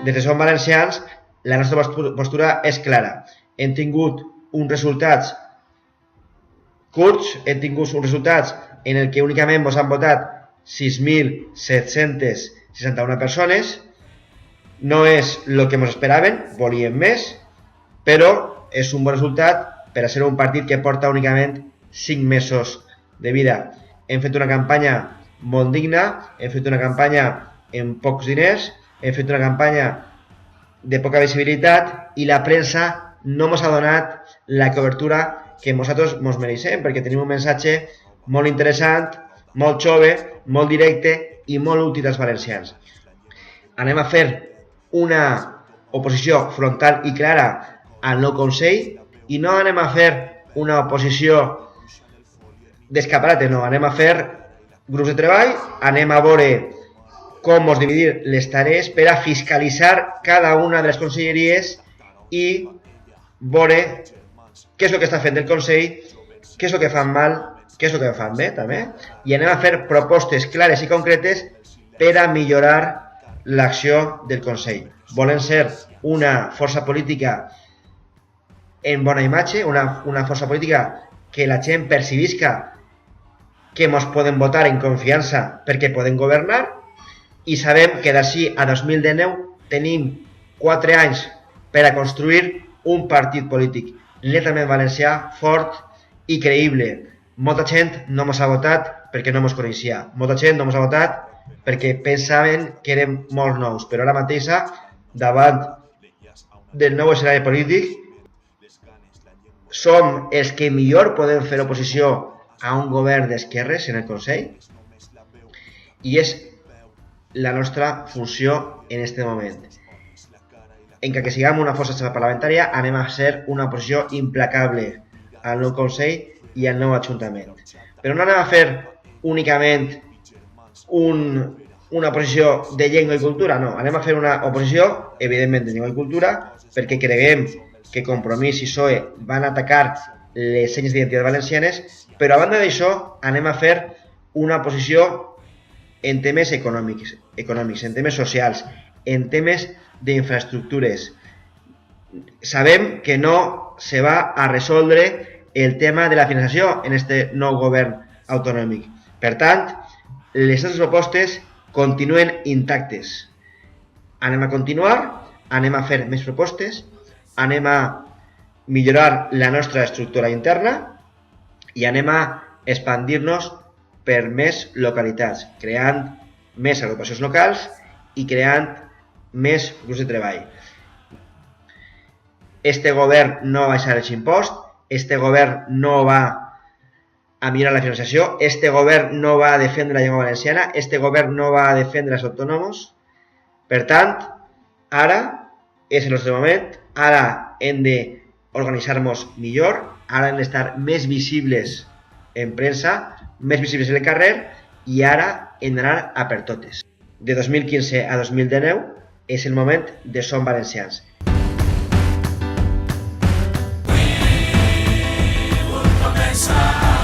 Des de Som Valencians, la nostra postura és clara. Hem tingut uns resultats curts, hem tingut uns resultats en el que únicament ens han votat 6.761 persones. No és el que ens esperaven, volíem més, però és un bon resultat per a ser un partit que porta únicament 5 mesos de vida. Hem fet una campanya molt digna, hem fet una campanya amb pocs diners, hem fet una campanya de poca visibilitat i la premsa no ens ha donat la cobertura que nosaltres ens mereixem, perquè tenim un missatge molt interessant, molt jove, molt directe i molt útil als valencians. Anem a fer una oposició frontal i clara al nou Consell i no anem a fer una oposició d'escaparate, no, anem a fer grups de treball, anem a veure com ens dividir les tarees per a fiscalitzar cada una de les conselleries i veure què és el que està fent el Consell, què és el que fan mal, què és el que fan bé també, i anem a fer propostes clares i concretes per a millorar l'acció del Consell. Volem ser una força política en bona imatge, una força política que la gent percibisca que ens poden votar en confiança perquè poden governar, i sabem que d'ací a 2019 tenim 4 anys per a construir un partit polític netament valencià, fort i creïble. Molta gent no ens ha votat perquè no ens coneixia, molta gent no ens ha votat perquè pensaven que érem molt nous, però ara mateixa, davant del nou escenari polític, som els que millor podem fer oposició a un govern d'esquerres en el Consell i és la nostra funció en aquest moment. Encara que siguem una força parlamentària, anem a ser una oposició implacable al nou Consell i al nou Ajuntament. Però no anem a fer únicament una oposició de llengua i cultura, no. Anem a fer una oposició, evidentment, de llengua i cultura, perquè creguem que Compromís i PSOE van atacar les senyes d'identitat valencianes, però a banda d'això anem a fer una oposició en temes econòmics, en temes socials, en temes d'infraestructures. Sabem que no se va a resoldre el tema de la finançació en aquest nou govern autonòmic. Per tant, les nostres propostes continuen intactes. Anem a continuar, anem a fer més propostes, anem a millorar la nostra estructura interna i anem a expandir-nos per més localitats, creant més agrupacions locals i creant més grups de treball. Este govern no va baixar els imposts, este govern no va a millorar la finançació, este govern no va a defendre la llengua valenciana, este govern no va a defendre els autònoms. Per tant, ara és el nostre moment, ara hem d'organitzar-nos millor, ara hem d'estar més visibles en premsa, més visibles en el carrer i ara hem d'anar a per totes. De 2015 a 2019 és el moment de Som Valencians. Pensar